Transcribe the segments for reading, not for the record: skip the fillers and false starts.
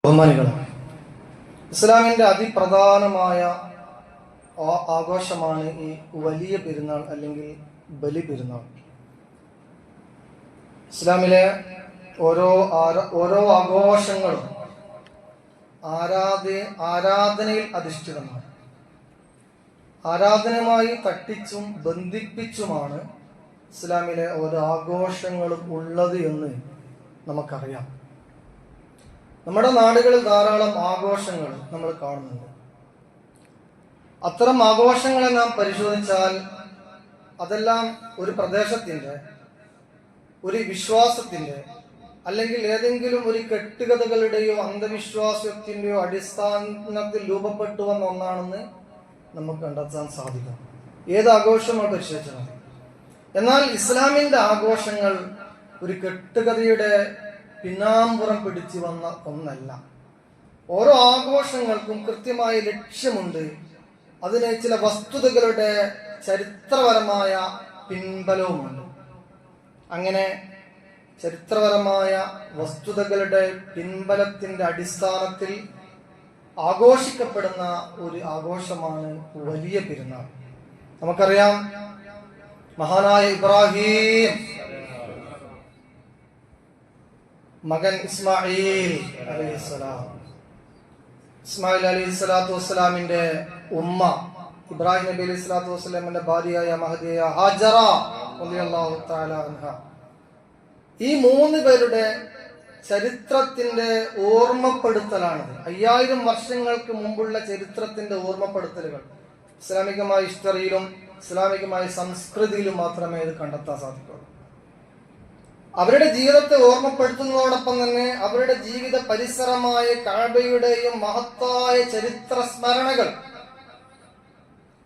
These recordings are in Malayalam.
ബഹുമാനികൾ, ഇസ്ലാമിന്റെ അതിപ്രധാനമായ ആഘോഷമാണ് ഈ വലിയ പെരുന്നാൾ അല്ലെങ്കിൽ ബലി പെരുന്നാൾ. ഇസ്ലാമിലെ ഓരോ ആഘോഷങ്ങളും ആരാധനയിൽ അധിഷ്ഠിതമാണ്. ആരാധനയുമായി തട്ടിച്ചും ബന്ധിപ്പിച്ചുമാണ് ഇസ്ലാമിലെ ഓരോ ആഘോഷങ്ങളും ഉള്ളത് എന്ന് നമുക്കറിയാം. നമ്മുടെ നാടുകളിൽ ധാരാളം ആഘോഷങ്ങൾ നമ്മൾ കാണുന്നുണ്ട്. അത്തരം ആഘോഷങ്ങളെ നാം പരിശോധിച്ചാൽ അതെല്ലാം ഒരു പ്രദേശത്തിന്റെ, ഒരു വിശ്വാസത്തിന്റെ, അല്ലെങ്കിൽ ഏതെങ്കിലും ഒരു കെട്ടുകഥകളുടെയോ അന്ധവിശ്വാസത്തിന്റെയോ അടിസ്ഥാനത്തിൽ രൂപപ്പെട്ടു വന്ന ഒന്നാണെന്ന് നമുക്ക് കണ്ടെത്താൻ സാധിക്കും. ഏത് ആഘോഷമാണ് പരിശോധിച്ചാൽ. എന്നാൽ ഇസ്ലാമിന്റെ ആഘോഷങ്ങൾ ഒരു കെട്ടുകഥയുടെ പിന്നാമ്പുറം പിടിച്ചു വന്ന ഒന്നല്ല. ഓരോ ആഘോഷങ്ങൾക്കും കൃത്യമായ ലക്ഷ്യമുണ്ട്. അതിന് ചില വസ്തുതകളുടെ ചരിത്രപരമായ പിൻബലവുമുണ്ട്. അങ്ങനെ ചരിത്രപരമായ വസ്തുതകളുടെ പിൻബലത്തിന്റെ അടിസ്ഥാനത്തിൽ ആഘോഷിക്കപ്പെടുന്ന ഒരു ആഘോഷമാണ് വലിയ പെരുന്നാൾ. നമുക്കറിയാം, മഹാനായ ഇബ്രാഹിം മകൻ ഇസ്മായിൽ അലൈഹിസ്സലാത്തു വസ്സലാമിന്റെ ഉമ്മ ഇബ്രാഹിം നബി അലൈഹി സ്വലാത്തു വസ്സലാമിന്റെ ഭാര്യയായ മഹദിയായ ഹാജറ റളിയല്ലാഹു തആല അൻഹ, ഈ 3 പേരുടെ ചരിത്രത്തിന്റെ ഓർമ്മപ്പെടുത്തലാണിത്. 5000 വർഷങ്ങൾക്ക് മുമ്പുള്ള ചരിത്രത്തിന്റെ ഓർമ്മപ്പെടുത്തലുകൾ ഇസ്ലാമികമായ ഹിസ്റ്ററിയിലും ഇസ്ലാമികമായ സംസ്കൃതിയിലും മാത്രമേ ഇത് കണ്ടെത്താൻ സാധിക്കുള്ളൂ. അവരുടെ ജീവിതത്തെ ഓർമ്മപ്പെടുത്തുന്നതോടൊപ്പം തന്നെ അവരുടെ ജീവിത പരിസരമായ കഅബയുടെയും മഹത്തായ ചരിത്ര സ്മരണകൾ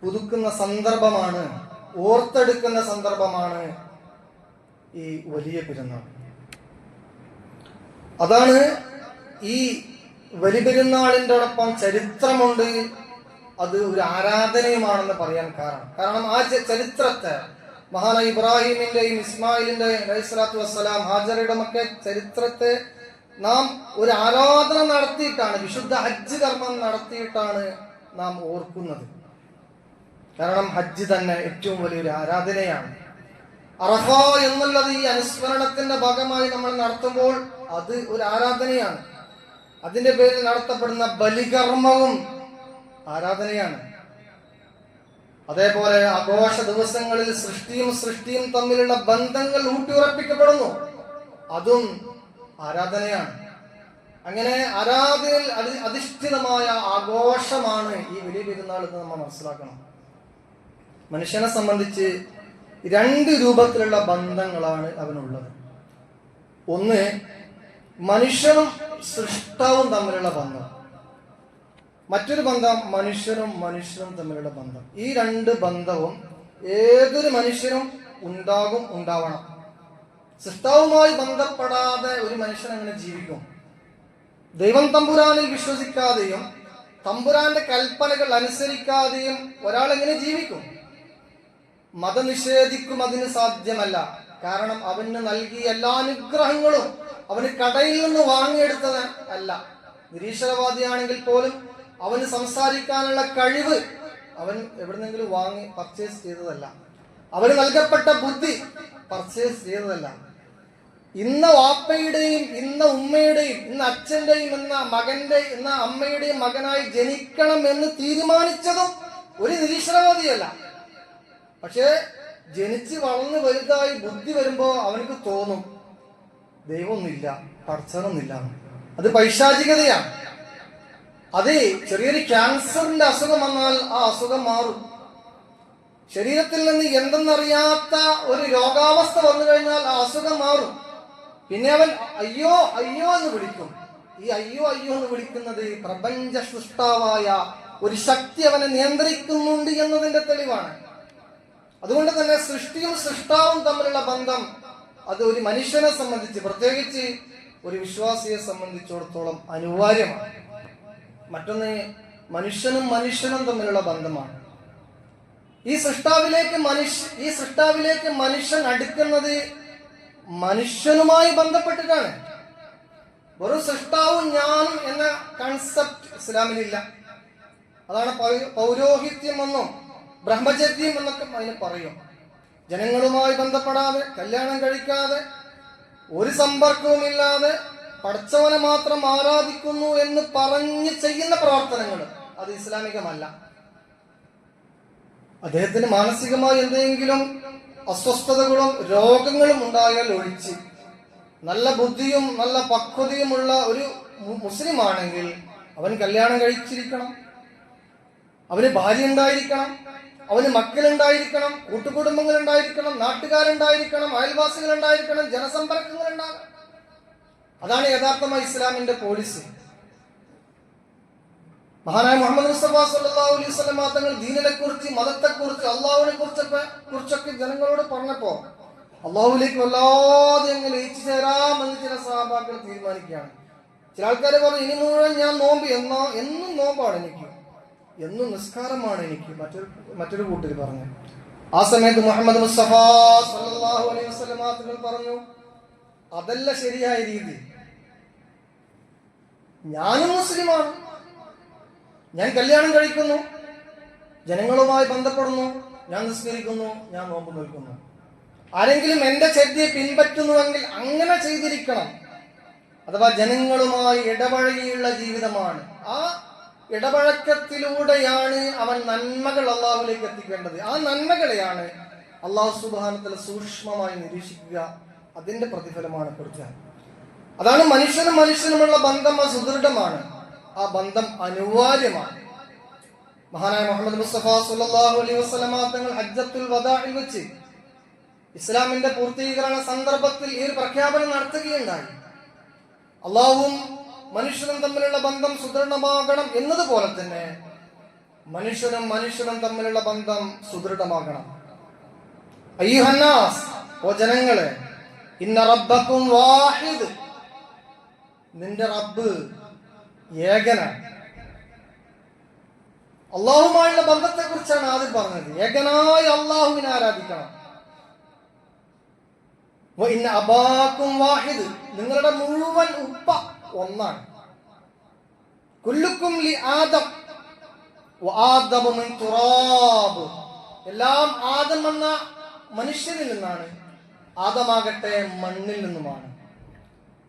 പുതുക്കുന്ന സന്ദർഭമാണ്, ഓർത്തെടുക്കുന്ന സന്ദർഭമാണ് ഈ വലിയ പെരുന്നാൾ. അതാണ് ഈ വലിയ പെരുന്നാളിന്റെ ഒപ്പം ചരിത്രമുണ്ട്, അത് ഒരു ആരാധനയുമാണെന്ന് പറയാൻ കാരണം ആ ചരിത്രത്തെ, മഹാനായ ഇബ്രാഹിമിന്റെയും ഇസ്മായിലിന്റെയും അലൈഹിസ്സലാത്തു വസ്സലാം ഹാജറയുടെ ഒക്കെ ചരിത്രത്തെ നാം ഒരു ആരാധന നടത്തിയിട്ടാണ്, വിശുദ്ധ ഹജ്ജ് കർമ്മം നടത്തിയിട്ടാണ് നാം ഓർക്കുന്നത്. കാരണം ഹജ്ജ് തന്നെ ഏറ്റവും വലിയൊരു ആരാധനയാണ്. അറഫ എന്നുള്ളത് ഈ അനുസ്മരണത്തിന്റെ ഭാഗമായി നമ്മൾ നടത്തുമ്പോൾ അത് ഒരു ആരാധനയാണ്. അതിന്റെ പേരിൽ നടത്തപ്പെടുന്ന ബലികർമ്മവും ആരാധനയാണ്. അതേപോലെ ആഘോഷ ദിവസങ്ങളിൽ സൃഷ്ടിയും തമ്മിലുള്ള ബന്ധങ്ങൾ ഊട്ടിയുറപ്പിക്കപ്പെടുന്നു, അതും ആരാധനയാണ്. അങ്ങനെ ആരാധനയിൽ അധിഷ്ഠിതമായ ആഘോഷമാണ് ഈ വലിയ പെരുന്നാൾ എന്ന് നമ്മൾ മനസ്സിലാക്കണം. മനുഷ്യനെ സംബന്ധിച്ച് 2 രൂപത്തിലുള്ള ബന്ധങ്ങളാണ് അവനുള്ളത്. ഒന്ന്, മനുഷ്യനും സൃഷ്ടാവും തമ്മിലുള്ള ബന്ധം. മറ്റൊരു ബന്ധം മനുഷ്യനും തമ്മിലുള്ള ബന്ധം. ഈ 2 ബന്ധവും ഏതൊരു മനുഷ്യനും ഉണ്ടാവണം. സൃഷ്ടാവുമായി ബന്ധപ്പെടാതെ ഒരു മനുഷ്യൻ അങ്ങനെ ജീവിക്കും? ദൈവം തമ്പുരാനിൽ വിശ്വസിക്കാതെയും തമ്പുരാന്റെ കൽപ്പനകൾ അനുസരിക്കാതെയും ഒരാൾ എങ്ങനെ ജീവിക്കും? മതനിഷേധിക്കും അതിന് സാധ്യമല്ല. കാരണം അവന് നൽകിയ എല്ലാ അനുഗ്രഹങ്ങളും അവന് കടയിൽ നിന്ന് വാങ്ങിയെടുത്തത് അല്ല. നിരീശ്വരവാദിയാണെങ്കിൽ പോലും അവന് സംസാരിക്കാനുള്ള കഴിവ് അവൻ എവിടെന്നെങ്കിലും വാങ്ങി പർച്ചേസ് ചെയ്തതല്ല. അവന് നൽകപ്പെട്ട ബുദ്ധി പർച്ചേസ് ചെയ്തതല്ല. ഇന്ന വാപ്പയുടെയും ഇന്ന ഉമ്മയുടെയും ഇന്ന അച്ഛന്റെയും ഇന്ന മകന്റെ ഇന്ന അമ്മയുടെയും മകനായി ജനിക്കണം എന്ന് തീരുമാനിച്ചതും ഒരു നിരീശ്വരവാദിയല്ല. പക്ഷേ ജനിച്ച് വളർന്ന് വലുതായി ബുദ്ധി വരുമ്പോ അവനക്ക് തോന്നും ദൈവമൊന്നുമില്ല, പടച്ചവനൊന്നുമില്ല. അത് പൈശാചികതയാണ്. അതെ, ചെറിയൊരു ക്യാൻസറിന്റെ അസുഖം വന്നാൽ ആ അസുഖം മാറും. ശരീരത്തിൽ നിന്ന് എന്തെന്നറിയാത്ത ഒരു രോഗാവസ്ഥ വന്നു കഴിഞ്ഞാൽ ആ അസുഖം മാറും. പിന്നെ അവൻ അയ്യോ അയ്യോ എന്ന് വിളിക്കും. ഈ അയ്യോ അയ്യോ എന്ന് വിളിക്കുന്നത് പ്രപഞ്ച സൃഷ്ടാവായ ഒരു ശക്തി അവനെ നിയന്ത്രിക്കുന്നുണ്ട് എന്നതിന്റെ തെളിവാണ്. അതുകൊണ്ട് തന്നെ സൃഷ്ടിയും സൃഷ്ടാവും തമ്മിലുള്ള ബന്ധം അത് ഒരു മനുഷ്യനെ സംബന്ധിച്ച്, പ്രത്യേകിച്ച് ഒരു വിശ്വാസിയെ സംബന്ധിച്ചിടത്തോളം അനിവാര്യമാണ്. മറ്റൊന്ന്, മനുഷ്യനും തമ്മിലുള്ള ബന്ധമാണ്. ഈ സൃഷ്ടാവിലേക്ക് മനുഷ്യൻ അടുക്കുന്നത് മനുഷ്യനുമായി ബന്ധപ്പെട്ടിട്ടാണ്. വെറും സൃഷ്ടാവും ഞാനും എന്ന കൺസെപ്റ്റ് ഇസ്ലാമിലില്ല. അതാണ് പൗരോഹിത്യം എന്നും ബ്രഹ്മചര്യം എന്നൊക്കെ അതിന് പറയും. ജനങ്ങളുമായി ബന്ധപ്പെടാതെ, കല്യാണം കഴിക്കാതെ, ഒരു സമ്പർക്കവും ഇല്ലാതെ പടച്ചവനെ മാത്രം ആരാധിക്കുന്നു എന്ന് പറഞ്ഞ് ചെയ്യുന്ന പ്രവർത്തനങ്ങൾ അത് ഇസ്ലാമികമല്ല. അദ്ദേഹത്തിന് മാനസികമായി എന്തെങ്കിലും അസ്വസ്ഥതകളും രോഗങ്ങളും ഉണ്ടായാൽ ഒഴിച്ച് നല്ല ബുദ്ധിയും നല്ല പക്വതയുമുള്ള ഒരു മുസ്ലിം ആണെങ്കിൽ അവൻ കല്യാണം കഴിച്ചിരിക്കണം, അവന് ഭാര്യ ഉണ്ടായിരിക്കണം, അവന് മക്കളുണ്ടായിരിക്കണം, കൂട്ടുകുടുംബങ്ങൾ ഉണ്ടായിരിക്കണം, നാട്ടുകാരുണ്ടായിരിക്കണം, അയൽവാസികൾ ഉണ്ടായിരിക്കണം, ജനസമ്പർക്കങ്ങൾ ഉണ്ടാകണം. അതാണ് യഥാർത്ഥമായി ഇസ്ലാമിന്റെ പോളിസി. മഹാനായ മുഹമ്മദ് മുസ്തഫ സല്ലല്ലാഹു അലൈഹി വസല്ലം തങ്ങൾ ദീനിനെ കുറിച്ച്, മതത്തെ കുറിച്ച്, അള്ളാഹുവിനെ കുറിച്ചൊക്കെ ജനങ്ങളോട് പറഞ്ഞപ്പോ അള്ളാഹുലേക്ക് വല്ലാതെ അങ്ങ് ലയിച്ചു ചേരാമെന്ന് ചില സഹാബാക്കൾ തീരുമാനിക്കുകയാണ്. ചില ആൾക്കാരെ പറഞ്ഞു, ഇനി മുഴുവൻ ഞാൻ നോമ്പ്, എന്നും നോമ്പാണ് എനിക്ക്, എന്നും നിസ്കാരമാണ് എനിക്ക്. മറ്റൊരു കൂട്ടർ പറഞ്ഞു. ആ സമയത്ത് മുഹമ്മദ് മുസ്തഫ സല്ലല്ലാഹു അലൈഹി വസല്ലം തങ്ങൾ പറഞ്ഞു, അതല്ല ശരിയായ രീതി. ഞാനും മുസ്ലിമാണ്, ഞാൻ കല്യാണം കഴിക്കുന്നു, ജനങ്ങളുമായി ബന്ധപ്പെടുന്നു, ഞാൻ നിസ്കരിക്കുന്നു, ഞാൻ നോമ്പ് നിൽക്കുന്നു. ആരെങ്കിലും എന്റെ ചര്യയെ പിൻപറ്റുന്നുവെങ്കിൽ അങ്ങനെ ചെയ്തിരിക്കണം. അഥവാ ജനങ്ങളുമായി ഇടപഴകിയുള്ള ജീവിതമാണ്. ആ ഇടപഴക്കത്തിലൂടെയാണ് അവൻ നന്മകൾ അള്ളാഹുലേക്ക് എത്തിക്കേണ്ടത്. ആ നന്മകളെയാണ് അള്ളാഹു സുബ്ഹാനഹു വ തആല സൂക്ഷ്മമായി നിരീക്ഷിക്കുക. അതിന്റെ പ്രതിഫലമാണ് കൊടുക്കുക. അതാണ് മനുഷ്യനുമുള്ള ബന്ധം സുദൃഢമാണ്. ആ ബന്ധം അനിവാര്യമാണ്. മഹാനായ മുഹമ്മദ് മുസ്തഫ സല്ലല്ലാഹു അലൈഹി വസല്ലം തങ്ങൾ ഹജ്ജത്തുൽ വദാഇൽ വെച്ച് ഇസ്ലാമിന്റെ പൂർത്തീകരണ സന്ദർഭത്തിൽ ഈ ഒരു പ്രഖ്യാപനം നടത്തുകയുണ്ടായി. അള്ളാഹുവും മനുഷ്യനും തമ്മിലുള്ള ബന്ധം സുദൃഢമാകണം എന്നതുപോലെ തന്നെ മനുഷ്യനും തമ്മിലുള്ള ബന്ധം സുദൃഢമാകണം. അയ്യുഹന്നാസ്, ഓ ജനങ്ങളെ, ഇന്ന റബ്ബക്കും വാഹിദ്, നിന്റെ റബ്ബ് ഏകനാണ്. അള്ളാഹുമായുള്ള ബന്ധത്തെ കുറിച്ചാണ് ആദ്യം പറഞ്ഞത്. ഏകനായ അള്ളാഹുവിനെ ആരാധിക്കണം. ഇന്ന അബാക്കും വാഹിദ്, നിങ്ങളുടെ മുഴുവൻ ഉപ്പ ഒന്നാണ്. കുല്ലുക്കും ലി ആദം വആദമു മിൻ തുറാബ്, എല്ലാം ആദം എന്ന മനുഷ്യനിൽ നിന്നാണ്, ആദമാകട്ടെ മണ്ണിൽ നിന്നുമാണ്.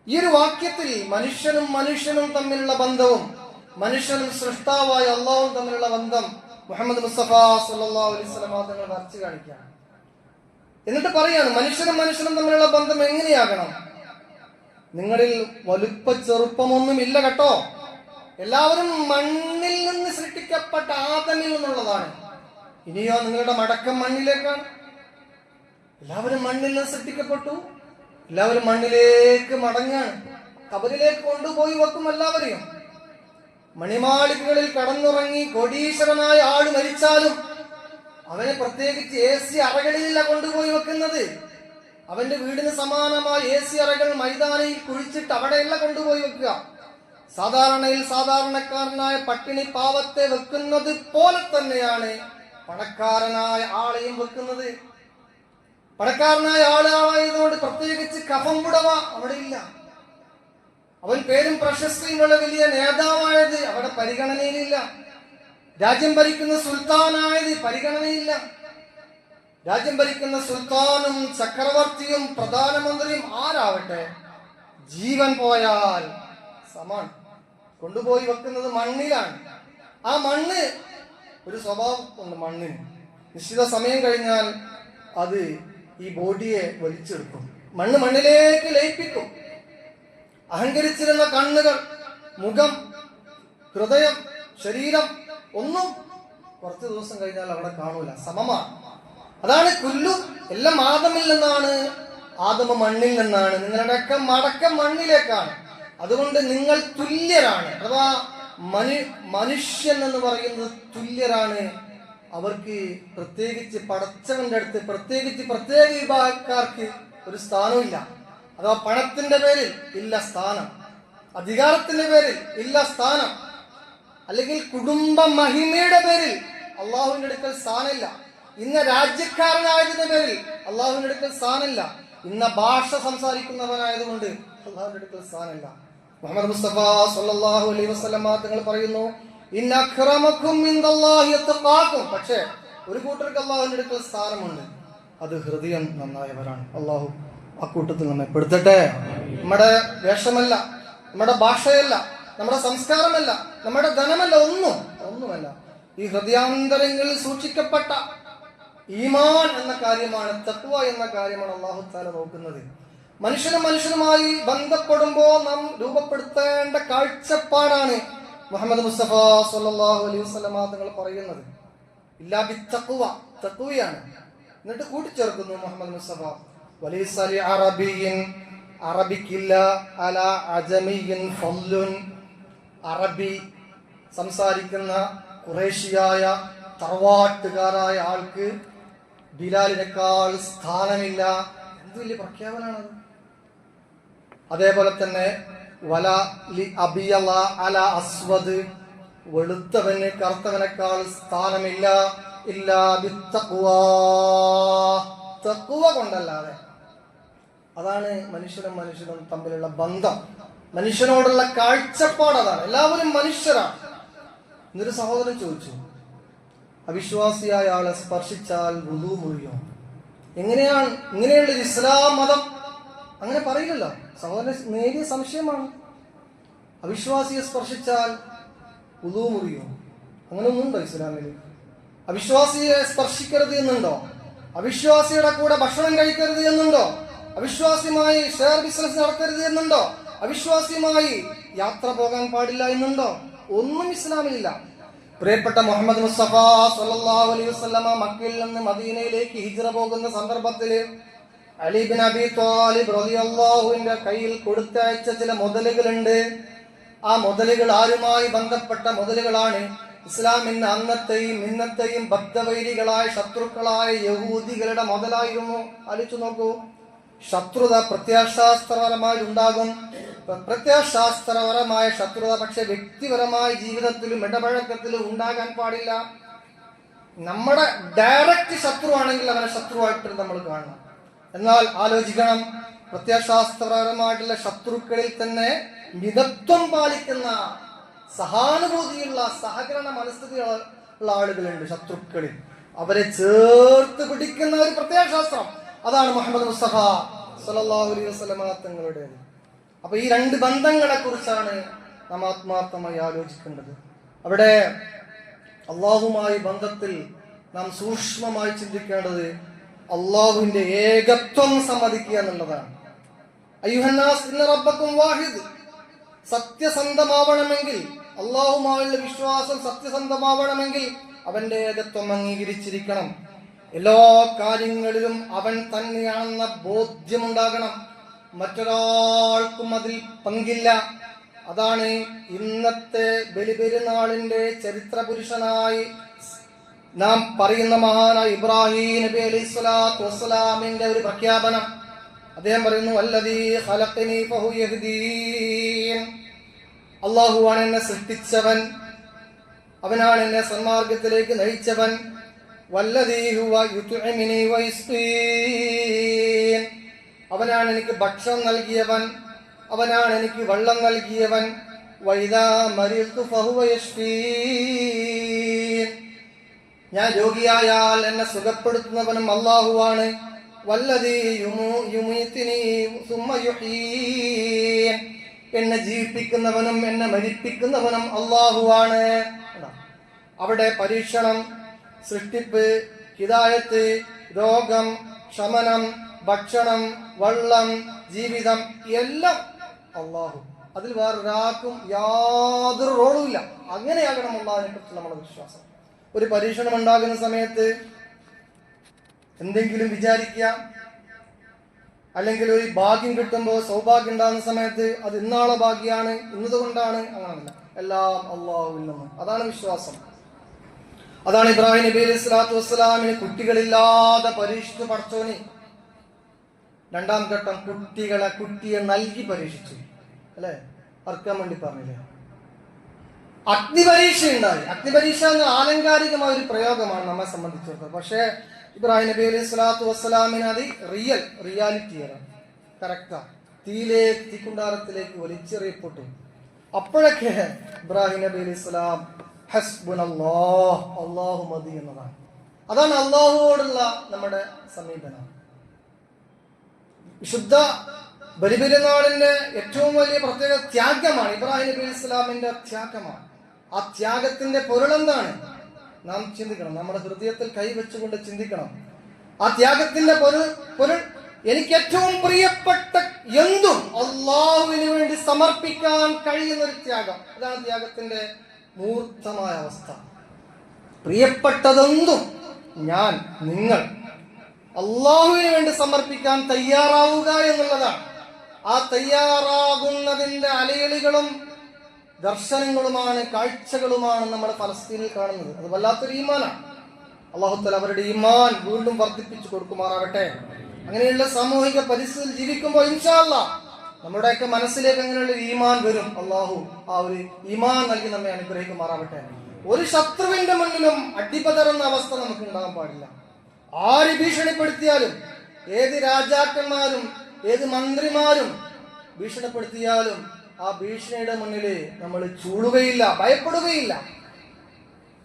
ഈ ഒരു വാക്യത്തിൽ മനുഷ്യനും തമ്മിലുള്ള ബന്ധവും മനുഷ്യനും സൃഷ്ടാവായ അള്ളാഹുവും തമ്മിലുള്ള ബന്ധം മുഹമ്മദ് മുസ്തഫ സല്ലല്ലാഹു അലൈഹി വസല്ലം തങ്ങൾ വരച്ചു കാണിക്കുകയാണ്. എന്നിട്ട് പറയാണ്, മനുഷ്യനും തമ്മിലുള്ള ബന്ധം എങ്ങനെയാകണം? നിങ്ങളിൽ വലുപ്പ ചെറുപ്പമൊന്നുമില്ല കേട്ടോ. എല്ലാവരും മണ്ണിൽ നിന്ന് സൃഷ്ടിക്കപ്പെട്ട ആദമിൽ നിന്നുള്ളതാണ്. ഇനിയോ നിങ്ങളുടെ മടക്കം മണ്ണിലേക്കാണ്. എല്ലാവരും മണ്ണിൽ നിന്ന് സൃഷ്ടിക്കപ്പെട്ടു, എല്ലാവരും മണ്ണിലേക്ക് മടങ്ങാണ്. കബറിലേക്ക് കൊണ്ടുപോയി വെക്കും എല്ലാവരെയും. മണിമാളികകളിൽ കടന്നുറങ്ങി കോടീശ്വരനായ ആള് മരിച്ചാലും അവനെ പ്രത്യേകിച്ച് AC അറകളിലല്ല കൊണ്ടുപോയി വെക്കുന്നത്. അവന്റെ വീടിന് സമാനമായ AC അറകൾ മൈതാനിയിൽ കുഴിച്ചിട്ട് അവിടെയല്ല കൊണ്ടുപോയി വെക്കുക. സാധാരണക്കാരനായ പട്ടിണി പാവത്തെ വെക്കുന്നത് പോലെ തന്നെയാണ് പണക്കാരനായ ആളെയും വെക്കുന്നത്. പണക്കാരനായ ആളായതുകൊണ്ട് പ്രത്യേകിച്ച് കഫം പുടവ അവിടെ ഇല്ല. അവൻ പേരും പ്രശസ്തിയുമുള്ള വലിയ നേതാവായത് അവിടെ പരിഗണനയിലില്ല. രാജ്യം ഭരിക്കുന്ന സുൽത്താനായത് പരിഗണനയില്ല. രാജ്യം ഭരിക്കുന്ന സുൽത്താനും ചക്രവർത്തിയും പ്രധാനമന്ത്രിയും ആരാവട്ടെ, ജീവൻ പോയാൽ സമാൻ കൊണ്ടുപോയി വെക്കുന്നത് മണ്ണിലാണ്. ആ മണ്ണ് ഒരു സ്വഭാവം ഉണ്ട്. മണ്ണിന് നിശ്ചിത സമയം കഴിഞ്ഞാൽ അത് ഈ ബോഡിയെ വലിച്ചെടുക്കും. മണ്ണിലേക്ക് ലയിപ്പിക്കും. അഹങ്കരിച്ചിരുന്ന കണ്ണുകൾ, മുഖം, ഹൃദയം, ശരീരം ഒന്നും കുറച്ച് ദിവസം കഴിഞ്ഞാൽ അവിടെ കാണൂല, സമമാണ്. അതാണ് കുല്ലു, എല്ലാം ആദമിൽ നിന്നാണ്, ആദമ മണ്ണിൽ നിന്നാണ്, നിങ്ങളുടെയൊക്കെ മടക്കം മണ്ണിലേക്കാണ്. അതുകൊണ്ട് നിങ്ങൾ തുല്യരാണ്. അഥവാ മനുഷ്യൻ എന്ന് പറയുന്നത് തുല്യരാണ്. അവർക്ക് പ്രത്യേകിച്ച് പടച്ചവന്റെ അടുത്ത് പ്രത്യേക വിഭാഗക്കാർക്ക് ഒരു സ്ഥാനമില്ല. അഥവാ പണത്തിന്റെ പേരിൽ ഇല്ല സ്ഥാനം, അധികാരത്തിന്റെ പേരിൽ ഇല്ല സ്ഥാനം, അല്ലെങ്കിൽ കുടുംബ മഹിമയുടെ പേരിൽ അള്ളാഹുവിന്റെ അടുക്കൽ സ്ഥാനമില്ല. ഇന്ന രാജ്യക്കാരനായതിന്റെ പേരിൽ അള്ളാഹുവിന്റെ അടുക്കൽ സ്ഥാനമില്ല. ഇന്ന ഭാഷ സംസാരിക്കുന്നവനായതുകൊണ്ട് അള്ളാഹുവിന്റെ അടുക്കൽ സ്ഥാനമില്ല. മുഹമ്മദ് മുസ്തഫ സല്ലല്ലാഹു അലൈഹി വസല്ലം തങ്ങൾ പറയുന്നു, ഇന്ന അക്രമക്കും ഇൻദല്ലാഹി അത്ഖാക്കും. പക്ഷേ ഒരു കൂട്ടർക്ക് അള്ളാഹുവിന്റെ അടുക്കൽ സ്ഥാനമുണ്ട്, അത് ഹൃദയം നന്നായവരാണ്. അള്ളാഹു അക്കൂട്ടത്തിൽ നമ്മെ പെടുത്തട്ടെ. നമ്മുടെ വേഷമല്ല, നമ്മുടെ ഭാഷയല്ല, നമ്മുടെ സംസ്കാരമല്ല, നമ്മുടെ ധനമല്ല, ഒന്നുമല്ല. ഈ ഹൃദയാന്തരങ്ങളിൽ സൂക്ഷിക്കപ്പെട്ട ഈമാൻ എന്ന കാര്യമാണ്, തഖ്വ എന്ന കാര്യമാണ് അല്ലാഹു തആല നോക്കുന്നത്. മനുഷ്യനുമായി ബന്ധപ്പെടുമ്പോൾ നാം രൂപപ്പെടുത്തേണ്ട കാഴ്ചപ്പാടാണ് മുഹമ്മദ് മുസ്തഫ സല്ലല്ലാഹു അലൈഹി വസല്ലം തങ്ങൾ പറയുന്നത്. ഇല്ലാ ബിത്തഖ്വ, തഖ്വയാണ്. എന്നിട്ട് കൂട്ടിച്ചേർക്കുന്നു മുഹമ്മദ് മുസ്തഫ, വലൈസ ലി അറബിയിൻ, അറബിക്കില്ല അലാ അജമിയിൻ ഫദ്ലുൻ. അറബി സംസാരിക്കുന്ന ഖുറൈശിയായ തറവാട്ടുകാരായ ആൾക്ക് ബിലാലിനേക്കാൾ സ്ഥാനമില്ല. എന്ത് വലിയ പ്രഖ്യാപനാണത്. അതേപോലെ തന്നെ വല ലി അബിയല അല അസ്വദ്, വെളുത്തവന് കറുത്തവനേക്കാൾ സ്ഥാനമില്ല. ഇല്ലാ ബിത്തഖ്വ, തഖ്വ കൊണ്ടല്ലാതെ. അതാണ് മനുഷ്യനും തമ്മിലുള്ള ബന്ധം, മനുഷ്യനോടുള്ള കാഴ്ചപ്പാട് അതാണ്. എല്ലാവരും മനുഷ്യരാണ്. എന്നൊരു സഹോദരൻ ചോദിച്ചു, അവിശ്വാസിയായ ആളെ സ്പർശിച്ചാൽ വുളു മുറിയോ? ഇങ്ങനെയുള്ള ഇസ്ലാം മതം അങ്ങനെ പറയില്ലല്ലോ. സഹോദരൻ നേരിയ സംശയമാണ്. അവിശ്വാസിയെ സ്പർശിച്ചാൽ വുളു മുറിയോ? അങ്ങനെ ഒന്നുണ്ടോ ഇസ്ലാമിൽ? അവിശ്വാസിയെ സ്പർശിക്കരുത് എന്നുണ്ടോ? അവിശ്വാസിയുടെ കൂടെ ഭക്ഷണം കഴിക്കരുത് എന്നുണ്ടോ? അവിശ്വാസിയുമായി ഷെയർ ബിസിനസ് നടത്തരുത് എന്നുണ്ടോ? അവിശ്വാസിയുമായി യാത്ര പോകാൻ പാടില്ല എന്നുണ്ടോ? ഒന്നും ഇസ്ലാമിലില്ല. പ്രിയപ്പെട്ട മുഹമ്മദ് മുസ്തഫ സല്ലല്ലാഹു അലൈഹി വസല്ലമ മക്കയിൽ നിന്ന് മദീനയിലേക്ക് ഹിജ്റ പോകുന്ന സന്ദർഭത്തിൽ അലി ഇബ്നു അബി ത്വാലിബ് റളിയല്ലാഹുവിന്റെ കയ്യിൽ കൊടുത്തയച്ച ചില മുതലുകളുണ്ട്. ആ മുതലുകൾ ആരുമായി ബന്ധപ്പെട്ട മുതലുകളാണ്? ഇസ്ലാമിന്റെ അന്നത്തെയും ഇന്നത്തെയും ബദ്ധവൈരികളായ ശത്രുക്കളായ യഹൂദികളുടെ മുതലായിരുന്നു. ആലോചിച്ചു നോക്കൂ. ശത്രുത പ്രത്യയശാസ്ത്രപരമായി ഉണ്ടാകും. പ്രത്യയശാസ്ത്രപരമായ ശത്രുത പക്ഷെ വ്യക്തിപരമായ ജീവിതത്തിലും ഇടപഴക്കത്തിലും ഉണ്ടാകാൻ പാടില്ല. നമ്മുടെ ഡയറക്റ്റ് ശത്രുവാണെങ്കിൽ അവനെ ശത്രുവായിട്ട് നമ്മൾ കാണണം. എന്നാൽ ആലോചിക്കണം, പ്രത്യയശാസ്ത്രപരമായിട്ടുള്ള ശത്രുക്കളിൽ തന്നെ മിതത്വം പാലിക്കുന്ന, സഹാനുഭൂതിയുള്ള, സഹകരണ മനസ്ഥിതിയുള്ള ആളുകളുണ്ട് ശത്രുക്കളിൽ. അവരെ ചേർത്ത് പിടിക്കുന്ന ഒരു പ്രത്യയശാസ്ത്രം, അതാണ് മുഹമ്മദ് മുസ്തഫ സല്ലല്ലാഹു അലൈഹി വസല്ലം തങ്ങളുടേത്. അപ്പൊ ഈ രണ്ട് ബന്ധങ്ങളെ കുറിച്ചാണ് നാം ആത്മാർത്ഥമായി ആലോചിക്കേണ്ടത്. അവിടെ അള്ളാഹുമായി ബന്ധത്തിൽ നാം സൂക്ഷ്മമായി ചിന്തിക്കേണ്ടത് അള്ളാഹുവിന്റെ ഏകത്വം സമ്മതിക്കുക എന്നുള്ളതാണ്. അയ്യുഹന്നാസ് ഇന്ന റബ്ബക്കും വാഹിദ്. സത്യസന്ധമാവണമെങ്കിൽ, അള്ളാഹുമായുള്ള വിശ്വാസം സത്യസന്ധമാവണമെങ്കിൽ അവന്റെ ഏകത്വം അംഗീകരിച്ചിരിക്കണം. എല്ലാ കാര്യങ്ങളിലും അവൻ തന്നെയാണെന്ന ബോധ്യമുണ്ടാകണം. മറ്റൊരാൾക്കും അതിൽ പങ്കില്ല. അതാണ് ഇന്നത്തെ ബലിപെരുന്നാളിന്റെ ചരിത്ര പുരുഷനായി നാം പറയുന്ന മഹാനായ ഇബ്രാഹിം നബി അലൈഹി സ്വലാത്തു വസ്സലാമിന്റെ ഒരു പ്രഖ്യാപനം. അദ്ദേഹം പറയുന്നു, വല്ലദീ ഖലഖനി ഫഹു യഹ്ദീൻ. അല്ലാഹുവാണ് എന്നെ സൃഷ്ടിച്ചവൻ, അവനാണ് എന്നെ സന്മാർഗത്തിലേക്ക് നയിച്ചവൻ. വല്ലദീ ഹുവ യുത്ഇമുനി വയസ്ഖീൻ. അവനാണ് എനിക്ക് ഭക്ഷണം നൽകിയവൻ, അവനാണ് എനിക്ക് വെള്ളം നൽകിയവൻ. വൈദാ മരിൽതു ഫഹുവ യശ്ഫീൻ. ഞാൻ രോഗിയായാൽ എന്നെ സുഖപ്പെടുത്തുന്നവനും അല്ലാഹുവാണ്. വല്ലദീ യുമീതുനി സുമ്മ യുഹീൻ. എന്നെ ജീവിപ്പിക്കുന്നവനും എന്നെ മരിപ്പിക്കുന്നവനും അല്ലാഹുവാണ്. അവിടെ പരീക്ഷണം, സൃഷ്ടിപ്പ്, ഹിദായത്ത്, രോഗം, ശമനം, ഭക്ഷണം, വെള്ളം, ജീവിതം എല്ലാം അള്ളാഹു. അതിൽ വേറൊരാൾക്കും യാതൊരു റോളും ഇല്ല. അങ്ങനെയാകണം അള്ളാഹിനെ കുറിച്ച് നമ്മുടെ വിശ്വാസം. ഒരു പരീക്ഷണം ഉണ്ടാകുന്ന സമയത്ത് എന്തെങ്കിലും വിചാരിക്കുക, അല്ലെങ്കിൽ ഒരു ഭാഗ്യം കിട്ടുമ്പോൾ സൗഭാഗ്യം ഉണ്ടാകുന്ന സമയത്ത് അത് ഇന്നാളെ ഭാഗ്യാണ്, ഇന്നതുകൊണ്ടാണ്, അങ്ങനല്ല. എല്ലാം അള്ളാഹുവിൽ നിന്ന്. അതാണ് വിശ്വാസം. അതാണ് ഇബ്രാഹിം നബി അലൈഹി സ്വലാത്തു വസ്സലാമിന് കുട്ടികളില്ലാതെ പരീക്ഷിച്ചു പടച്ചോന്. രണ്ടാം ഘട്ടം കുട്ടിയെ നൽകി പരീക്ഷിച്ചു, അല്ലെ? അർക്കാൻ വേണ്ടി പറഞ്ഞില്ലേ? അഗ്നിപരീക്ഷ ഉണ്ടായി. അഗ്നിപരീക്ഷ എന്ന ആലങ്കാരികമായ ഒരു പ്രയോഗമാണ് നമ്മെ സംബന്ധിച്ചിടത്തോളം. പക്ഷേ ഇബ്രാഹിം നബി അലൈഹി സ്വലാത്തു വസ്സലാമിന് അത് റിയാലിറ്റിയാണ്, കറക്റ്റാ. തീക്കുണ്ടാരത്തിലേക്ക് വലിച്ചെറിയപ്പെട്ടു. അപ്പോഴൊക്കെ ഇബ്രാഹിം നബി അലൈഹി സ്വലാം ഹസ്ബുനല്ലാഹ്, അല്ലാഹു മതി എന്നതാണ്. അതാണ് അല്ലാഹുവോടുള്ള നമ്മുടെ സമീപനം. വിശുദ്ധ ബലിപെരുന്നാളിന്റെ ഏറ്റവും വലിയ പ്രത്യേക ത്യാഗമാണ്. ഇബ്രാഹിം നബി അലൈഹി സ്വലാമിന്റെ ത്യാഗമാണ്. ആ ത്യാഗത്തിന്റെ പൊരുളെന്താണ് നാം ചിന്തിക്കണം. നമ്മുടെ ഹൃദയത്തിൽ കൈവച്ചുകൊണ്ട് ചിന്തിക്കണം. ആ ത്യാഗത്തിന്റെ പൊരുൾ എനിക്ക് ഏറ്റവും പ്രിയപ്പെട്ട എന്തും അള്ളാഹുവിന് വേണ്ടി സമർപ്പിക്കാൻ കഴിയുന്ന ഒരു ത്യാഗം. അതാണ് ത്യാഗത്തിന്റെ മൂർത്തമായ അവസ്ഥ. പ്രിയപ്പെട്ടതെന്തും ഞാൻ, നിങ്ങൾ അള്ളാഹുവിന് വേണ്ടി സമർപ്പിക്കാൻ തയ്യാറാവുക എന്നുള്ളതാണ്. ആ തയ്യാറാകുന്നതിന്റെ അലയലികളും ദർശനങ്ങളുമാണ്, കാഴ്ചകളുമാണ് നമ്മൾ ഫലസ്തീനിൽ കാണുന്നത്. അത് വല്ലാത്തൊരു ഈമാനാണ്. അല്ലാഹു തആല അവരുടെ ഈമാൻ വീണ്ടും വർദ്ധിപ്പിച്ചു കൊടുക്കുമാറാകട്ടെ. അങ്ങനെയുള്ള സാമൂഹിക പരിസ്ഥിതിയിൽ ജീവിക്കുമ്പോൾ ഇൻഷാ അല്ലാഹ് നമ്മുടെയൊക്കെ മനസ്സിലേക്ക് അങ്ങനെയുള്ള ഈമാൻ വരും. അള്ളാഹു ആ ഒരു ഈമാൻ നൽകി നമ്മെ അനുഗ്രഹിക്കുമാറാകട്ടെ. ഒരു ശത്രുവിന്റെ മുന്നിലും അടിപതറുന്ന അവസ്ഥ നമുക്ക് ഉണ്ടാകാൻ പാടില്ല. ആര് ഭീഷണിപ്പെടുത്തിയാലും, ഏത് രാജാക്കന്മാരും ഏത് മന്ത്രിമാരും ഭീഷണിപ്പെടുത്തിയാലും ആ ഭീഷണിയുടെ മുന്നിൽ നമ്മൾ ചൂടുകയില്ല, ഭയപ്പെടുകയില്ല.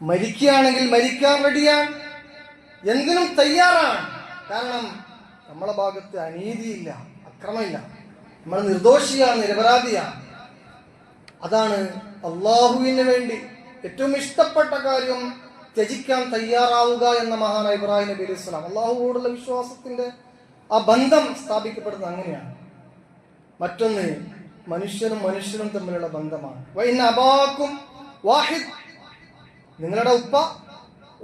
മരിക്കുകയാണെങ്കിൽ മരിക്കാൻ റെഡിയാണ്, എന്തിനും തയ്യാറാണ്. കാരണം നമ്മളെ ഭാഗത്ത് അനീതിയില്ല, അക്രമമില്ല, നമ്മൾ നിർദോഷിയാണ്, നിരപരാധിയാണ്. അതാണ് അള്ളാഹുവിന് വേണ്ടി ഏറ്റവും ഇഷ്ടപ്പെട്ട കാര്യം ത്യജിക്കാൻ തയ്യാറാവുക എന്ന മഹാനായ ഇബ്രാഹിം നബി അലൈഹി സ്വലാം. അള്ളാഹുവോടുള്ള വിശ്വാസത്തിന്റെ ആ ബന്ധം സ്ഥാപിക്കപ്പെടുന്നത് അങ്ങനെയാണ്. മറ്റൊന്ന് മനുഷ്യനും തമ്മിലുള്ള ബന്ധമാണ്. വൈൻ അബാക്കും വാഹിദ്, നിങ്ങളുടെ ഉപ്പ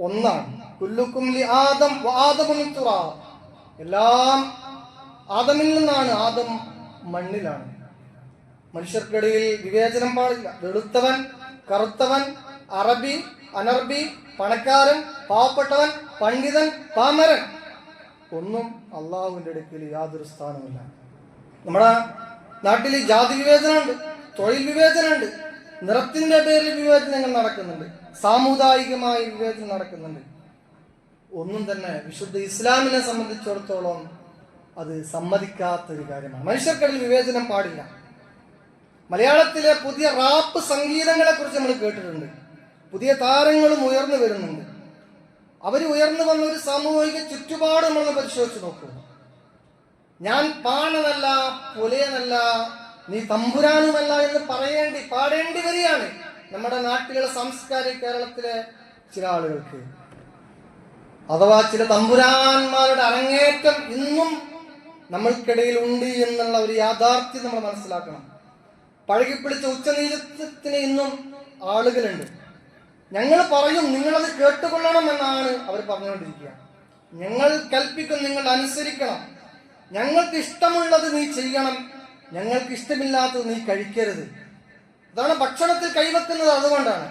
ഒന്നാണ്. കുല്ലുക്കും ലി ആദം വആദമു മിൻ തുറാബ്, എല്ലാം ആദമിൽ നിന്നാണ്, ആദം മണ്ണിലാണ്. മനുഷ്യർക്കിടയിൽ വിവേചനം പാടില്ല. വെളുത്തവൻ കറുത്തവൻ, അറബി അനർബി, പണക്കാരൻ പാവപ്പെട്ടവൻ, പണ്ഡിതൻ പാമരൻ, ഒന്നും അള്ളാഹുവിന്റെ അടുക്കൽ യാതൊരു സ്ഥാനമില്ല. നമ്മുടെ നാട്ടിൽ ജാതി വിവേചനമുണ്ട്, തൊഴിൽ വിവേചനമുണ്ട്, നിറത്തിന്റെ പേരിൽ വിവേചനങ്ങൾ നടക്കുന്നുണ്ട്, സാമുദായികമായ വിവേചനം നടക്കുന്നുണ്ട്. ഒന്നും തന്നെ വിശുദ്ധ ഇസ്ലാമിനെ സംബന്ധിച്ചിടത്തോളം അത് സമ്മതിക്കാത്തൊരു കാര്യമാണ്. മനുഷ്യർക്കിടയിൽ വിവേചനം പാടില്ല. മലയാളത്തിലെ പുതിയ റാപ്പ് സംഗീതങ്ങളെ കുറിച്ച് നമ്മൾ കേട്ടിട്ടുണ്ട്. പുതിയ താരങ്ങളും ഉയർന്നു വരുന്നുണ്ട്. അവർ ഉയർന്നു വന്ന ഒരു സാമൂഹിക ചുറ്റുപാട് നമ്മളൊന്ന് പരിശോധിച്ച് നോക്കൂ. ഞാൻ പാണനല്ല, പുലയനല്ല, നീ തമ്പുരാനുമല്ല എന്ന് പാടേണ്ടി വരികയാണ് നമ്മുടെ നാട്ടിലെ സാംസ്കാരിക കേരളത്തിലെ ചില ആളുകൾക്ക്. അഥവാ ചില തമ്പുരാന്മാരുടെ അരങ്ങേറ്റം ഇന്നും നമ്മൾക്കിടയിൽ ഉണ്ട് എന്നുള്ള ഒരു യാഥാർത്ഥ്യം നമ്മൾ മനസ്സിലാക്കണം. പഴകിപ്പിടിച്ച ഉച്ചനീചത്വത്തിന് ഇന്നും ആളുകളുണ്ട്. ഞങ്ങൾ പറയും, നിങ്ങളത് കേട്ടുകൊള്ളണം എന്നാണ് അവർ പറഞ്ഞുകൊണ്ടിരിക്കുക. ഞങ്ങൾ കൽപ്പിക്കും, നിങ്ങൾ അനുസരിക്കണം, ഞങ്ങൾക്ക് ഇഷ്ടമുള്ളത് നീ ചെയ്യണം, ഞങ്ങൾക്ക് ഇഷ്ടമില്ലാത്തത് നീ കഴിക്കരുത്. അതാണ് ഭക്ഷണത്തിൽ കൈവെക്കുന്നത്, അതുകൊണ്ടാണ്.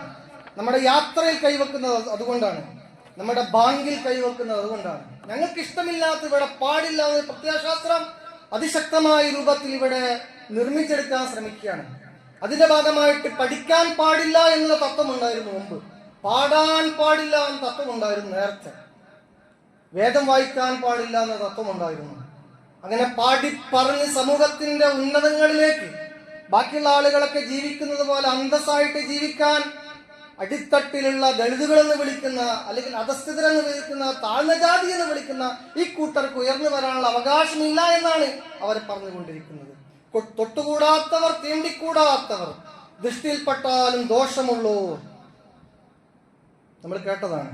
നമ്മുടെ യാത്രയിൽ കൈവെക്കുന്നത് അതുകൊണ്ടാണ്. നമ്മുടെ ബാങ്കിൽ കൈവെക്കുന്നത് അതുകൊണ്ടാണ്. ഞങ്ങൾക്ക് ഇഷ്ടമില്ലാത്ത ഇവിടെ പാടില്ല എന്ന പ്രത്യയശാസ്ത്രം അതിശക്തമായ രൂപത്തിൽ ഇവിടെ നിർമ്മിച്ചെടുക്കാൻ ശ്രമിക്കുകയാണ്. അതിന്റെ ഭാഗമായിട്ട് പഠിക്കാൻ പാടില്ല എന്നുള്ള തത്വം ഉണ്ടായിരുന്നു മുമ്പ്, പാടാൻ പാടില്ല എന്ന തത്വം ഉണ്ടായിരുന്നു നേരത്തെ, വേദം വായിക്കാൻ പാടില്ല എന്ന തത്വം ഉണ്ടായിരുന്നു. അങ്ങനെ പാടി പറഞ്ഞ് സമൂഹത്തിന്റെ ഉന്നതങ്ങളിലേക്ക് ബാക്കിയുള്ള ആളുകളൊക്കെ ജീവിക്കുന്നത് പോലെ അന്തസ്സായിട്ട് ജീവിക്കാൻ അടിത്തട്ടിലുള്ള ദളിതുകളെന്ന് വിളിക്കുന്ന, അല്ലെങ്കിൽ അധസ്ഥിതരെന്ന് വിളിക്കുന്ന, താഴ്ന്ന ജാതി എന്ന് വിളിക്കുന്ന ഈ കൂട്ടർക്ക് ഉയർന്നു വരാനുള്ള അവകാശമില്ല എന്നാണ് അവർ പറഞ്ഞുകൊണ്ടിരിക്കുന്നത്. തൊട്ടുകൂടാത്തവർ, തീണ്ടിക്കൂടാത്തവർ, ദൃഷ്ടിയിൽപ്പെട്ടാലും ദോഷമുള്ളൂ, നമ്മൾ കേട്ടതാണ്.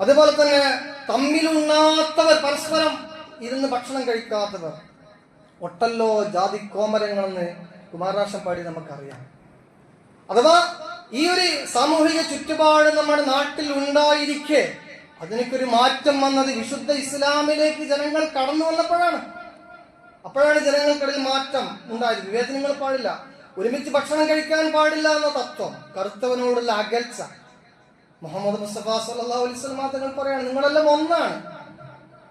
അതുപോലെ തന്നെ തമ്മിലുണ്ണാത്തവർ, പരസ്പരം ഇരുന്ന് ഭക്ഷണം കഴിക്കാത്തവർ, ഒട്ടല്ലോ ജാതി കോമരങ്ങളെന്ന് കുമാരനാശം പാടി നമുക്കറിയാം. അഥവാ ഈ ഒരു സാമൂഹിക ചുറ്റുപാട് നമ്മുടെ നാട്ടിൽ ഉണ്ടായിരിക്കെ അതിനൊരു മാറ്റം വന്നത് വിശുദ്ധ ഇസ്ലാമിലേക്ക് ജനങ്ങൾ കടന്നു വന്നപ്പോഴാണ്. അപ്പോഴാണ് ജനങ്ങൾക്കിടയിൽ മാറ്റം ഉണ്ടായത്. വിവേചനങ്ങൾ പാടില്ല, ഒരുമിച്ച് ഭക്ഷണം കഴിക്കാൻ പാടില്ല എന്ന തത്വം, കറുത്തവനോടുള്ള അകൽച്ച. മുഹമ്മദ് മുസ്തഫ സല്ലല്ലാഹു അലൈഹി വസല്ലം തങ്ങൾ പറയാണ്, നിങ്ങളെല്ലാം ഒന്നാണ്,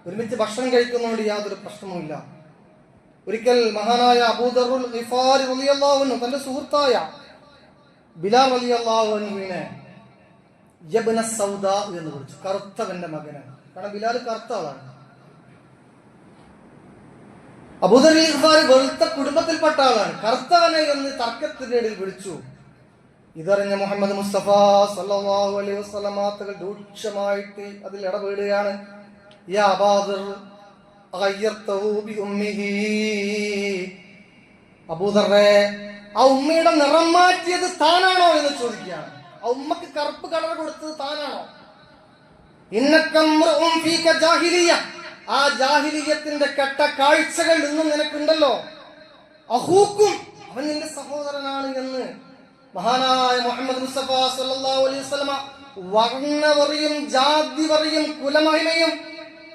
ഒരുമിച്ച് ഭക്ഷണം കഴിക്കുന്നതുകൊണ്ട് യാതൊരു പ്രശ്നവുമില്ല. ഒരിക്കൽ മഹാനായ അബൂദറുൽ ഗിഫാരി റളിയല്ലാഹു അൻഹു തന്റെ സുഹൃത്തായ ബിലാൽ റളിയല്ലാഹു അൻഹുവിനെ യബ്ന സൗദാ എന്ന് വിളിച്ചു, കറുത്തവന്റെ മകനാണ്. കാരണം ബിലാൽ കറുത്ത ആളാണ്. അബൂദർ ഗിഫാരി വെളുത്ത കുടുംബത്തിൽപ്പെട്ട ആളാണ്. കറുത്തവനെ എന്ന് തർക്കത്തിന്റെ ഇടയിൽ വിളിച്ചു. ഇതറിഞ്ഞ മുഹമ്മദ് മുസ്തഫ സല്ലല്ലാഹു അലൈഹി വസല്ലം തങ്ങൾ രൂക്ഷമായിട്ട് അതിൽ ഇടപെടുകയാണ്. യാ അബൂദർ അഗയ്യർതഹു ബി ഉമ്മിഹി, അബൂദറെ, ആ ഉമ്മയുടെ നിറം മാറ്റിയത് താനാണോ എന്ന് ചോദിക്കുകയാണ്. ആ ഉമ്മക്ക് കറുപ്പ് കളർ കൊടുത്തത് താനാണോ? ഇന്നക്കംറുഉം ഫീക ജാഹിലിയ, ആ ജാഹിലിയത്തിന്റെ കെട്ട കാഴ്ചകൾ ഇന്നും നിനക്കുണ്ടല്ലോ. അഹൂക്കും, അവൻ നിന്റെ സഹോദരനാണ് എന്ന് മഹാനായ മുഹമ്മദ് മുസ്തഫ സല്ലല്ലാഹു അലൈഹി വസല്ലമ വർണ്ണവറിയും ജാതിവറിയും കുലമഹിമയും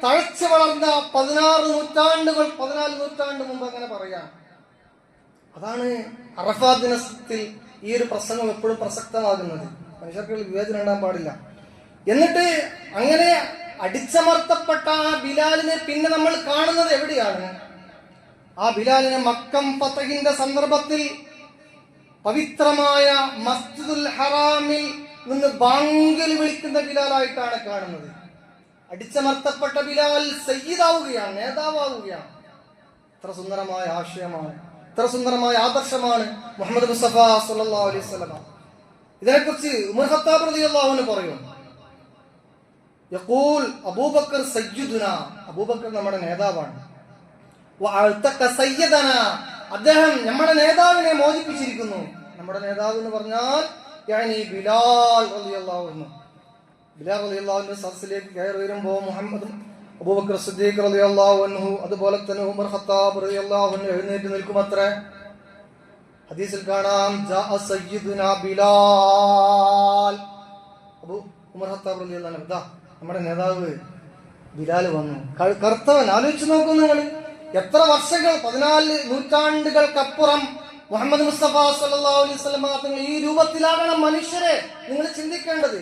തഴച്ചു വളർന്ന 14 നൂറ്റാണ്ട് മുമ്പ് അങ്ങനെ പറയാം. അതാണ് അറഫാത്ത് ദിനത്തിൽ ഈ ഒരു പ്രസംഗം എപ്പോഴും പ്രസക്തമാകുന്നത്. മനുഷ്യർക്ക് വിവേചനം ഉണ്ടാകാൻ പാടില്ല. എന്നിട്ട് അങ്ങനെ അടിച്ചമർത്തപ്പെട്ട ആ ബിലാലിനെ പിന്നെ നമ്മൾ കാണുന്നത് എവിടെയാണ്? ആ ബിലാലിനെ മക്കം ഫതഹിന്റെ സന്ദർഭത്തിൽ പവിത്രമായ മസ്ജിദുൽ ഹറാമിൽ നിന്ന് ബാങ്കിൽ വിളിക്കുന്ന ബിലാലായിട്ടാണ് കാണുന്നത്. അടിച്ചമർത്തപ്പെട്ട ബിലാൽ സയ്യിദാവുകയാണ്, നേതാവാവുകയാണ്. ഇത്ര സുന്ദരമായ ആശയമാണ്, ഇത്ര സുന്ദരമായ ആദർശമാണ് മുഹമ്മദ് മുസ്തഫ സല്ലല്ലാഹു അലൈഹി വസല്ലം. ഇതിനെക്കുറിച്ച് ഉമർ ഖത്താബ് റളിയല്ലാഹു അൻഹു പറയും, യഖൂൽ അബൂബക്കർ സയ്യിദുന, അബൂബക്കർ നമ്മുടെ നേതാവാണ്. വഅൽതക സയ്യിദന, അദ്ദേഹം നമ്മുടെ നേതാവിനെ മോചിപ്പിച്ചിരിക്കുന്നു. നമ്മുടെ നേതാവ് എന്ന് പറഞ്ഞാൽ യാനി ബിലാൽ റളിയല്ലാഹു അൻഹു. ബിലാൽ റളിയല്ലാഹു അൻഹു സദസ്സിലേക്ക് കയറി വരുമ്പോൾ മുഹമ്മദ് അബൂബക്കർ സിദ്ദീഖ് റളിയല്ലാഹു അൻഹു അതുപോലെ തന്നെ ഉമർ ഖത്താബ് റളിയല്ലാഹു അൻഹു എഴുന്നേറ്റ് നിൽക്കുമത്രേ. ഹദീസിൽ കാണാം, ജാഅ സയ്യിദുനാ ബിലാൽ. ഉമർ ഖത്താബ് റളിയല്ലാഹു അൻഹു, ദാ നമ്മുടെ നേതാവ് ബിലാൽ വന്നു. കറുത്തവൻ. ആലോചിച്ച് നോക്കൂ നിങ്ങൾ, എത്ര വർഷങ്ങൾ, 14 നൂറ്റാണ്ടുകൾക്കപ്പുറം മുഹമ്മദ് മുസ്തഫ സല്ലല്ലാഹു അലൈഹി വസല്ലം തങ്ങൾ ഈ രൂപത്തിലാകണം മനുഷ്യരെ നിങ്ങൾ ചിന്തിക്കേണ്ടത്.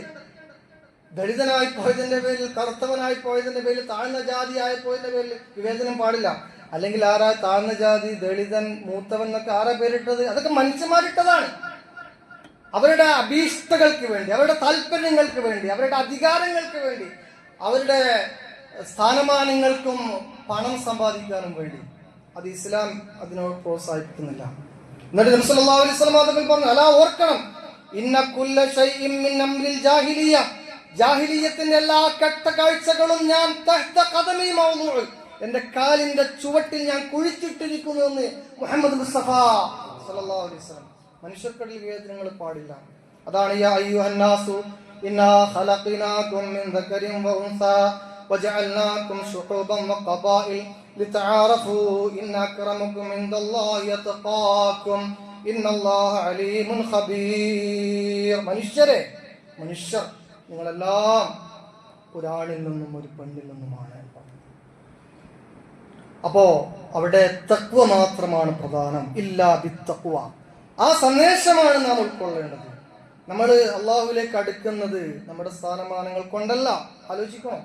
ദളിതനായി പോയതിന്റെ പേരിൽ, കറുത്തവനായി പോയതിന്റെ പേരിൽ, താഴ്ന്ന ജാതിയായി പോയതിന്റെ പേരിൽ വിവേചനം പാടില്ല. അല്ലെങ്കിൽ ആരാ താഴ്ന്ന ജാതി, ദളിതൻ, മൂത്തവൻ എന്നൊക്കെ ആരാ പേരിട്ടത്? അതൊക്കെ മനുഷ്യന്മാരിട്ടതാണ്. അവരുടെ അഭീഷ്ടകൾക്ക് വേണ്ടി, അവരുടെ താല്പര്യങ്ങൾക്ക് വേണ്ടി, അവരുടെ അധികാരങ്ങൾക്ക് വേണ്ടി, അവരുടെ സ്ഥാനമാനങ്ങൾക്കും പണം സമ്പാദിക്കാനും വേണ്ടി. അത് ഇസ്ലാം അതിനോട് പ്രോത്സാഹിപ്പിക്കുന്നില്ല. എന്നിട്ട് നബി സല്ലല്ലാഹു അലൈഹി വസല്ലം തങ്ങൾ പറഞ്ഞു, അലാ ഓർക്കണം, ഇന്ന കുല്ല ശൈഇൻ മിൻ അംരിൽ ജാഹിലിയ, ജാഹിലിയത്തിന്റെ എല്ലാ കെട്ട കാഴ്ചകളും ഞാൻ തഹ്ത ഖദമി മൗദൂഉ, എന്റെ കാലിന്റെ ചുവട്ടിൽ ഞാൻ കുഴിച്ചിട്ടിരിക്കുന്നു എന്ന് മുഹമ്മദ് മുസ്തഫ സല്ലല്ലാഹു അലൈഹി വസല്ലം. മനുഷ്യർക്കിടയിൽ വിവേചനങ്ങൾ പാടില്ല. അതാണ് യാ അയ്യുഹന്നാസു ഇന്നാ ഖലഖനാകും മിൻ ദക്കരിൻ വ ഉൻസാ വജഅൽനാകും ശുഊബൻ വഖബാഇൽ ലിതആറഫൂ ഇന്ന അക്രമകും ഇൻദല്ലാഹി യതഖാകും ഇന്നല്ലാഹ അലീമുൻ ഖബീർ. മനുഷ്യർ നിങ്ങളെല്ലാം ഒരാണിൽ നിന്നും ഒരു പെണ്ണിൽ നിന്നുമാണ്. അപ്പോ അവിടെ തഖ്വ മാത്രമാണ് പ്രധാനം. ഇല്ലാ ബിത്തഖ്വ, ആ സന്ദേശമാണ് നാം ഉൾക്കൊള്ളേണ്ടത്. നമ്മൾ അള്ളാഹുവിലേക്ക് അടുക്കുന്നത് നമ്മുടെ സ്ഥാനമാനങ്ങൾ കൊണ്ടല്ല. ആലോചിക്കണം,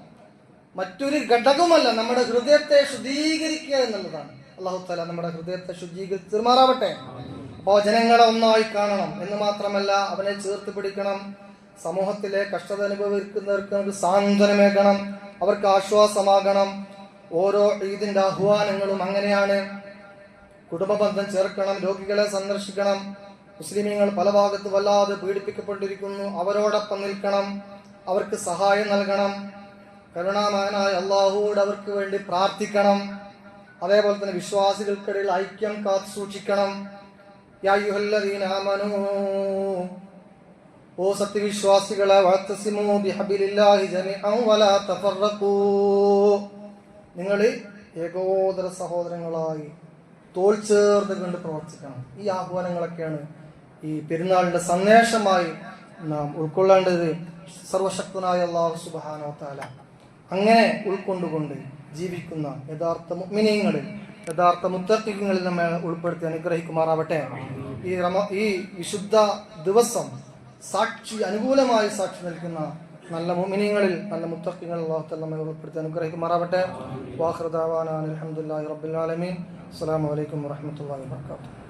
മറ്റൊരു ഘടകമല്ല. നമ്മുടെ ഹൃദയത്തെ ശുദ്ധീകരിക്കുക എന്നുള്ളതാണ്. അള്ളാഹു തആല നമ്മുടെ ഹൃദയത്തെ ശുദ്ധീകരിച്ചുമാറാവട്ടെ. അപ്പോൾ ജനങ്ങളെ ഒന്നായി കാണണം എന്ന് മാത്രമല്ല, അവനെ ചേർത്ത് പിടിക്കണം. സമൂഹത്തിലെ കഷ്ടത അനുഭവിക്കുന്നവർക്ക് നമുക്ക് സാന്ത്വനമേകണം, അവർക്ക് ആശ്വാസമാകണം. ഓരോ ഈദിന്റെ ആഹ്വാനങ്ങളും അങ്ങനെയാണ്. കുടുംബബന്ധം ചേർക്കണം, രോഗികളെ സന്ദർശിക്കണം. മുസ്ലിമീങ്ങൾ പല ഭാഗത്ത് വല്ലാതെ പീഡിപ്പിക്കപ്പെട്ടിരിക്കുന്നു, അവരോടൊപ്പം നിൽക്കണം, അവർക്ക് സഹായം നൽകണം. കരുണാമയനായ അള്ളാഹുവോട് അവർക്ക് വേണ്ടി പ്രാർത്ഥിക്കണം. അതേപോലെ തന്നെ വിശ്വാസികൾക്കിടയിൽ ഐക്യം കാത്തു സൂക്ഷിക്കണം. യാ അയ്യുഹല്ലദീന ആമനൂ, ഓ സത്യവിശ്വാസികളെ, വഅതസിമൂ ബിഹബിലില്ലാഹി ജമീഅൻ വലാ തഫറഖൂ, നിങ്ങൾ ഏകോദര സഹോദരങ്ങളായി തോൾ ചേർന്ന് കൊണ്ട് പ്രവർത്തിക്കണം. ഈ ആഹ്വാനങ്ങളൊക്കെയാണ് ഈ പെരുന്നാളിന്റെ സന്ദേശമായി നാം ഉൾക്കൊള്ളേണ്ടത്. സർവശക്തനായ അല്ലാഹു സുബ്ഹാനഹു വ തആല അങ്ങനെ ഉൾക്കൊണ്ടുകൊണ്ട് ജീവിക്കുന്ന യഥാർത്ഥ മുഅ്മിനീങ്ങളിൽ, യഥാർത്ഥ മുത്തഖീങ്ങളിൽ നമ്മെ ഉൾപ്പെടുത്തി അനുഗ്രഹിക്കുമാറാവട്ടെ. ഈ വിശുദ്ധ ദിവസം അനുകൂലമായി സാക്ഷി നിൽക്കുന്ന നല്ല മുഅ്മിനീങ്ങളിൽ, നല്ല മുത്തഖീങ്ങളിൽ അല്ലാഹു തആല നമ്മെ ഉൾപ്പെടുത്തി അനുഗ്രഹിക്കുമാറാവട്ടെ. വാഖിറു ദഅവാനാ അൽഹംദുലില്ലാഹി റബ്ബിൽ ആലമീൻ. അസ്സലാമു അലൈക്കും വറഹ്മത്തുള്ളാഹി വബറകാതുഹു.